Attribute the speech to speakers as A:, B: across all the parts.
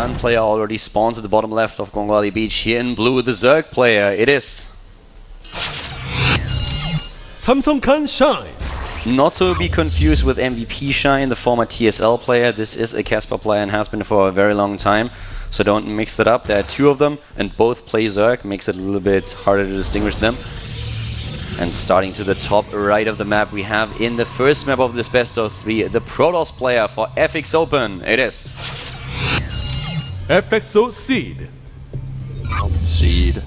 A: Han player already spawns at the bottom left of Gongwali Beach. Here in blue, the Zerg player. It is
B: Samsung Shine.
A: not to be confused with MVP Shine, the former TSL player. This is a Casper player and has been for a very long time. So don't mix that up. There are two of them and both play Zerg. Makes it a little bit harder to distinguish them. And starting to the top right of the map, we have in the first map of this best of 3, the Protoss player for FX Open. It is
B: FXO Seed.
C: Seed.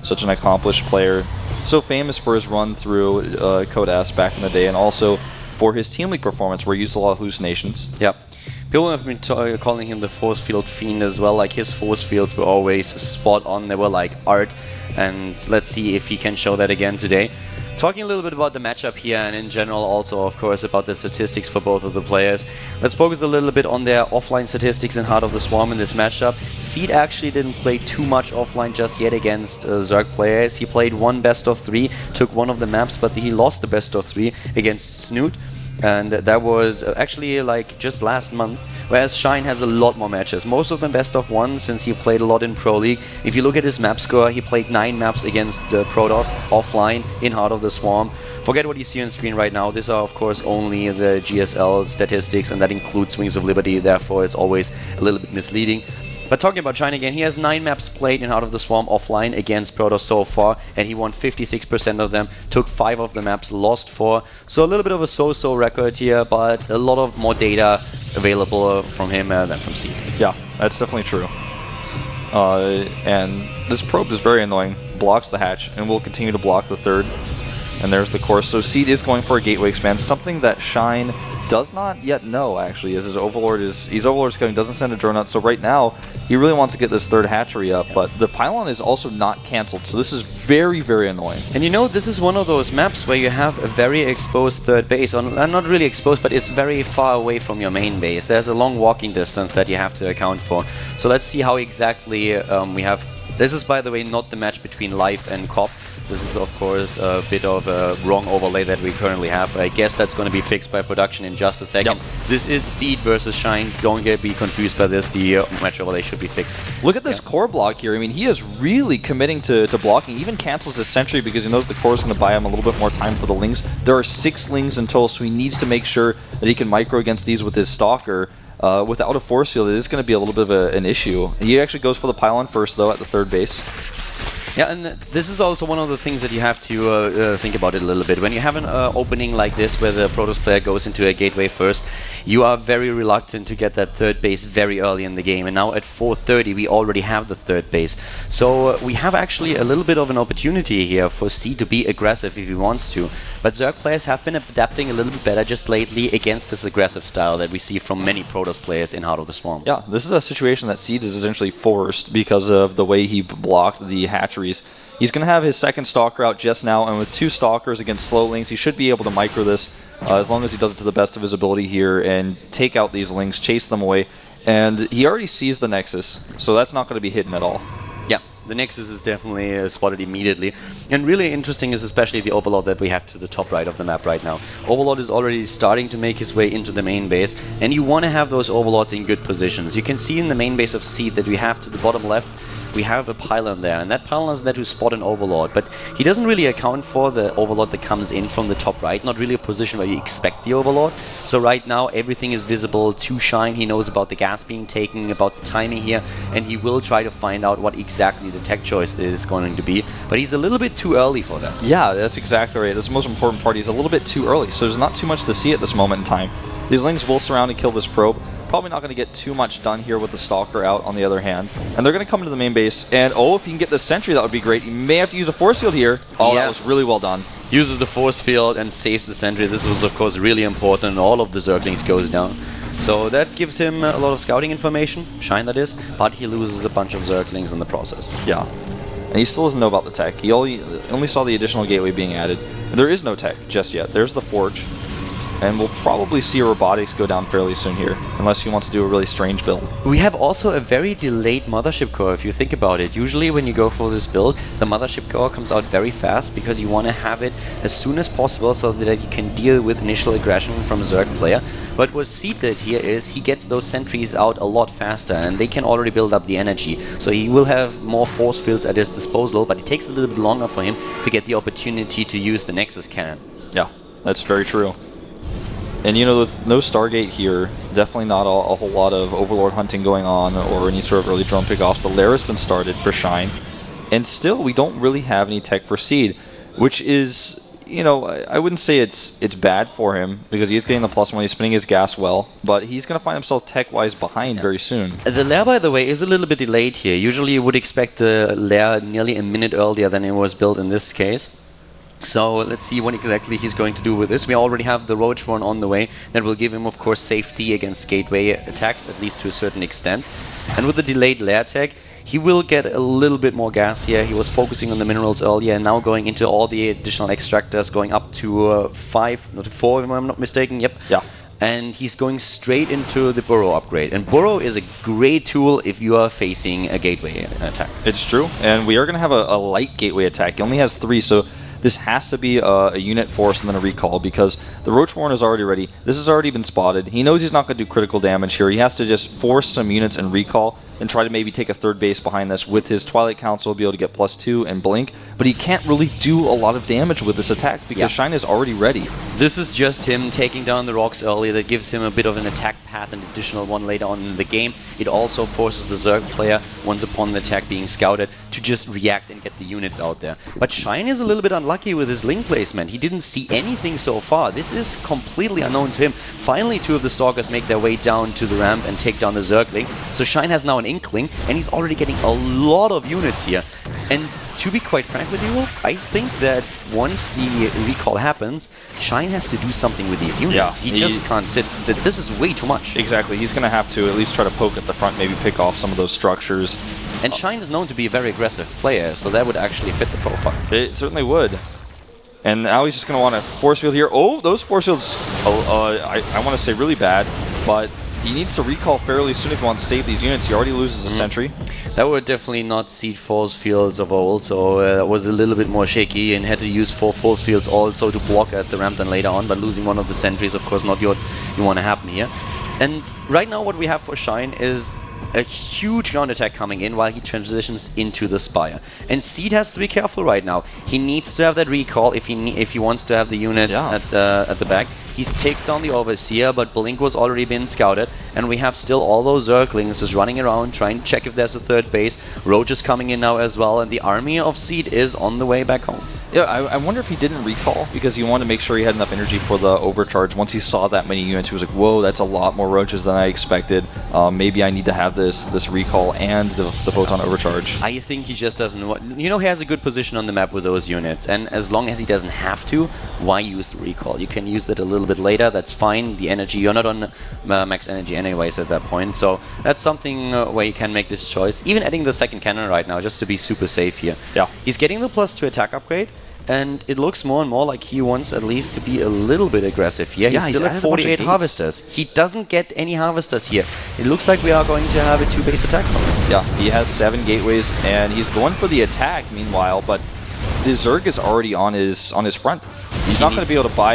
C: Such an accomplished player. So famous for his run through Code S back in the day, and also for his Team League performance where he used a lot of hallucinations.
A: Yep. People have been calling him the force field fiend as well. Like, his force fields were always spot on. They were like art. And let's see if he can show that again today. Talking a little bit about the matchup here, and in general also, of course, about the statistics for both of the players. Let's focus a little bit on their offline statistics in Heart of the Swarm in this matchup. Seed actually didn't play too much offline just yet against Zerg players. He played one best of 3, took one of the maps, but he lost the best of 3 against Snoot. And that was actually like just last month, whereas Shine has a lot more matches. Most of them best of 1 since he played a lot in Pro League. If you look at his map score, he played 9 maps against Protoss offline in Heart of the Swarm. Forget what you see on screen right now. These are of course only the GSL statistics, and that includes Wings of Liberty, therefore it's always a little bit misleading. But talking about Shine again, he has 9 maps played in Heart of the Swarm offline against Protoss so far, and he won 56% of them, took 5 of the maps, lost 4. So a little bit of a so-so record here, but a lot of more data available from him than from Seed.
C: Yeah, that's definitely true. And this probe is very annoying. Blocks the hatch, and will continue to block the third. And there's the course. So Seed is going for a gateway expand, something that Shine does not yet know, actually, as his Overlord is... He's Overlord scouting, doesn't send a drone out, so right now, he really wants to get this third hatchery up, but the pylon is also not cancelled, so this is very, very annoying.
A: And you know, this is one of those maps where you have a very exposed third base, or not really exposed, but it's very far away from your main base. There's a long walking distance that you have to account for. So let's see how exactly we have... This is, by the way, not the match between Life and Cop. This is, of course, a bit of a wrong overlay that we currently have. I guess that's going to be fixed by production in just a second. Yep. This is Seed versus Shine. Don't be confused by this. The match overlay should be fixed.
C: Look at this core block here. I mean, he is really committing to blocking. He even cancels his sentry because he knows the core is going to buy him a little bit more time for the lings. There are 6 lings in total, so he needs to make sure that he can micro against these with his Stalker. Without a force field, it is going to be a little bit of an issue. He actually goes for the pylon first, though, at the third base.
A: Yeah, and this is also one of the things that you have to think about it a little bit. When you have an opening like this, where the Protoss player goes into a gateway first, you are very reluctant to get that third base very early in the game. And now at 4:30, we already have the third base. So we have actually a little bit of an opportunity here for C to be aggressive if he wants to. But Zerg players have been adapting a little bit better just lately against this aggressive style that we see from many Protoss players in Heart of the Swarm.
C: Yeah, this is a situation that Seed is essentially forced because of the way he blocked the hatcheries. He's going to have his second Stalker out just now, and with 2 Stalkers against slow lings, he should be able to micro this as long as he does it to the best of his ability here and take out these lings, chase them away. And he already sees the Nexus, so that's not going to be hidden at all.
A: Yeah, the Nexus is definitely spotted immediately. And really interesting is especially the Overlord that we have to the top right of the map right now. Overlord is already starting to make his way into the main base, and you want to have those Overlords in good positions. You can see in the main base of Seed that we have to the bottom left, we have a pylon there, and that pylon is there to spot an Overlord, but he doesn't really account for the Overlord that comes in from the top right, not really a position where you expect the Overlord. So right now everything is visible to Shine. He knows about the gas being taken, about the timing here, and he will try to find out what exactly the tech choice is going to be, but he's a little bit too early for that.
C: Yeah, that's exactly right. That's the most important part. He's a little bit too early, so there's not too much to see at this moment in time. These lings will surround and kill this probe. Probably not going to get too much done here with the Stalker out on the other hand. And they're going to come into the main base, and oh, if you can get the sentry, that would be great. You may have to use a force field here. Oh, yeah. That was really well done.
A: Uses the force field and saves the sentry. This was, of course, really important. All of the Zerglings goes down. So that gives him a lot of scouting information, Shine that is, but he loses a bunch of Zerglings in the process.
C: Yeah. And he still doesn't know about the tech. He only saw the additional gateway being added. And there is no tech just yet. There's the Forge. And we'll probably see a robotics go down fairly soon here, unless he wants to do a really strange build.
A: We have also a very delayed Mothership Core, if you think about it. Usually when you go for this build, the Mothership Core comes out very fast because you want to have it as soon as possible so that you can deal with initial aggression from a Zerg player. But what Seed did here is he gets those sentries out a lot faster, and they can already build up the energy. So he will have more force fields at his disposal, but it takes a little bit longer for him to get the opportunity to use the Nexus cannon.
C: Yeah, that's very true. And you know, with no Stargate here, definitely not a whole lot of Overlord hunting going on or any sort of early drone pickoffs. The lair has been started for Shine, and still we don't really have any tech for Seed, which is, you know, I wouldn't say it's bad for him because he's getting the +1, he's spinning his gas well, but he's going to find himself tech-wise behind very soon.
A: The lair, by the way, is a little bit delayed here. Usually you would expect the lair nearly a minute earlier than it was built in this case. So let's see what exactly he's going to do with this. We already have the Roach one on the way. That will give him, of course, safety against gateway attacks, at least to a certain extent. And with the delayed lair tech, he will get a little bit more gas here. He was focusing on the minerals earlier, and now going into all the additional extractors, going up to 5, not 4 if I'm not mistaken. Yep.
C: Yeah.
A: And he's going straight into the Burrow upgrade. And Burrow is a great tool if you are facing a gateway attack.
C: It's true. And we are going to have a light gateway attack. He only has 3, so this has to be a unit force and then a recall because the Roach Warren is already ready. This has already been spotted. He knows he's not going to do critical damage here. He has to just force some units and recall and try to maybe take a third base behind this. With his Twilight Council, be able to get +2 and blink, but he can't really do a lot of damage with this attack because Shine is already ready.
A: This is just him taking down the rocks early. That gives him a bit of an attack path, an additional one later on in the game. It also forces the Zerg player, once upon the attack being scouted, to just react and get the units out there. But Shine is a little bit unlucky with his link placement. He didn't see anything so far. This is completely unknown to him. Finally, 2 of the Stalkers make their way down to the ramp and take down the Zergling. So Shine has now an inkling, and he's already getting a lot of units here. And to be quite frank with you, I think that once the recall happens, Shine has to do something with these units.
C: Yeah,
A: he just can't sit. This is way too much.
C: Exactly. He's going to have to at least try to poke at the front, maybe pick off some of those structures.
A: And Shine is known to be a very aggressive player, so that would actually fit the profile.
C: It certainly would. And now he's just going to want to force field here. Oh, those force fields, I want to say really bad, but he needs to recall fairly soon if he wants to save these units. He already loses a sentry.
A: That were definitely not seed force fields of old, so it was a little bit more shaky and had to use 4 force fields also to block at the ramp then later on, but losing one of the sentries, of course, not what you want to happen here. And right now what we have for Shine is a huge counterattack coming in while he transitions into the Spire. And Seed has to be careful right now. He needs to have that recall if he wants to have the units at the back. He takes down the Overseer, but Blink was already been scouted, and we have still all those Zerglings just running around, trying to check if there's a third base. Roach is coming in now as well, and the army of Seed is on the way back home.
C: Yeah, I wonder if he didn't recall because he wanted to make sure he had enough energy for the overcharge. Once he saw that many units, he was like, whoa, that's a lot more Roaches than I expected. Maybe I need to have this recall and the photon overcharge.
A: I think he just doesn't want... You know, he has a good position on the map with those units, and as long as he doesn't have to, why use the recall? You can use that a little bit later, that's fine. The energy, you're not on max energy anyways at that point, so that's something where you can make this choice. Even adding the second cannon right now, just to be super safe here.
C: Yeah.
A: He's getting the +2 attack upgrade, and it looks more and more like he wants at least to be a little bit aggressive here.
C: Yeah,
A: he's still at 48 harvesters. He doesn't get any harvesters here. It looks like we are going to have a 2-base attack mode.
C: Yeah, he has 7 gateways, and he's going for the attack meanwhile, but the Zerg is already on his front. He's not going to be able to buy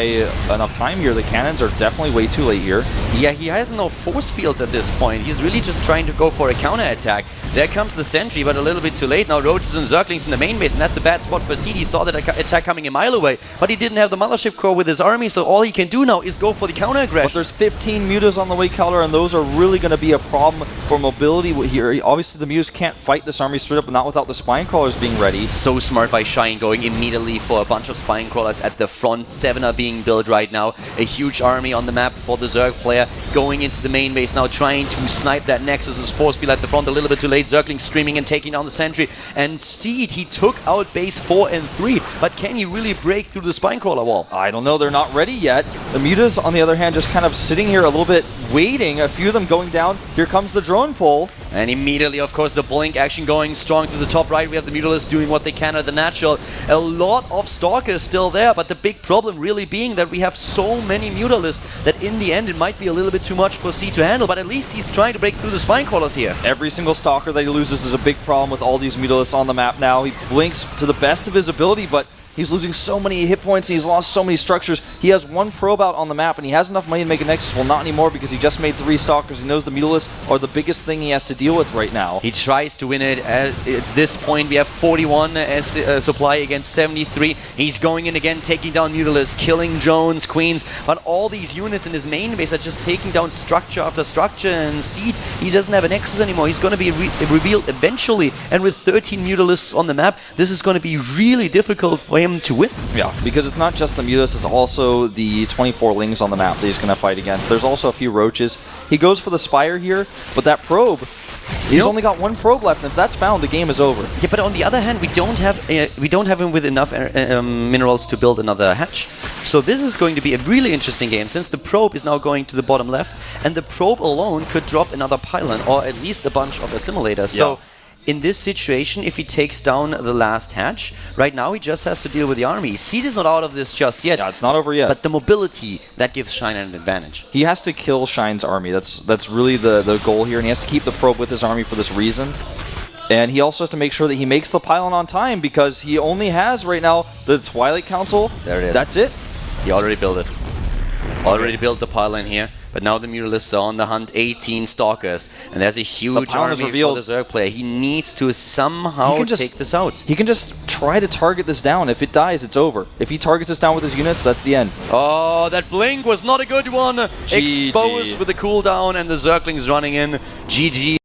C: enough time here. The cannons are definitely way too late here.
A: Yeah, he has no force fields at this point. He's really just trying to go for a counterattack. There comes the sentry, but a little bit too late. Now Roaches and Zerglings in the main base, and that's a bad spot for Seed. He saw that attack coming a mile away, but he didn't have the Mothership Core with his army, so all he can do now is go for the counter-aggression.
C: But there's 15 mutas on the way, Calder, and those are really going to be a problem for mobility here. Obviously, the mutas can't fight this army straight up, but not without the Spine Crawlers being ready.
A: So smart by Shine, going immediately for a bunch of Spine Crawlers at the front. 7 are being built right now. A huge army on the map for the Zerg player, going into the main base now, trying to snipe that Nexus's force field at the front. A little bit too late. Zergling streaming and taking down the sentry. And Seed, he took out base 4 and 3, but can he really break through the Spine Crawler wall?
C: I don't know. They're not ready yet. The mutas, on the other hand, just kind of sitting here a little bit, waiting. A few of them going down. Here comes the drone pull.
A: And immediately, of course, the Blink action going strong to the top right. We have the Mutalisk doing what they can at the natural. A lot of Stalkers still there, but the big problem really being that we have so many Mutalisks that in the end it might be a little bit too much for C to handle, but at least he's trying to break through the Spine Crawlers here.
C: Every single Stalker that he loses is a big problem with all these Mutalisks on the map now. He blinks to the best of his ability, but He's losing so many hit points and he's lost so many structures. He has one probe out on the map and he has enough money to make a Nexus. Well, not anymore because he just made 3 Stalkers. He knows the Mutalisk are the biggest thing he has to deal with right now.
A: He tries to win it. At this point, we have 41 as supply against 73. He's going in again, taking down Mutalisk, killing Jones, Queens. But all these units in his main base are just taking down structure after structure. And Seed, he doesn't have a Nexus anymore. He's going to be revealed eventually. And with 13 Mutalisks on the map, this is going to be really difficult for him to win.
C: Yeah, because it's not just the Mutalisk, it's also the 24 Lings on the map that he's going to fight against. There's also a few Roaches. He goes for the Spire here, but that probe, he's only got 1 probe left, and if that's found, the game is over.
A: Yeah, but on the other hand, we don't have him with enough minerals to build another hatch. So this is going to be a really interesting game, since the probe is now going to the bottom left, and the probe alone could drop another pylon, or at least a bunch of assimilators.
C: Yeah.
A: So in this situation, if he takes down the last hatch, right now he just has to deal with the army. Seed is not out of this just yet.
C: Yeah, it's not over yet.
A: But the mobility, that gives Shine an advantage.
C: He has to kill Shine's army. That's really the goal here, and he has to keep the probe with his army for this reason. And he also has to make sure that he makes the pylon on time, because he only has right now the Twilight Council.
A: There it is.
C: That's it.
A: He already built it. Already built the pylon here. But now the Mutalists are on the hunt, 18 Stalkers. And there's a huge army for the Zerg player. He needs to somehow take this out.
C: He can just try to target this down. If it dies, it's over. If he targets this down with his units, that's the end.
A: Oh, that blink was not a good one.
C: GG.
A: Exposed with the cooldown and the Zerglings running in. GG.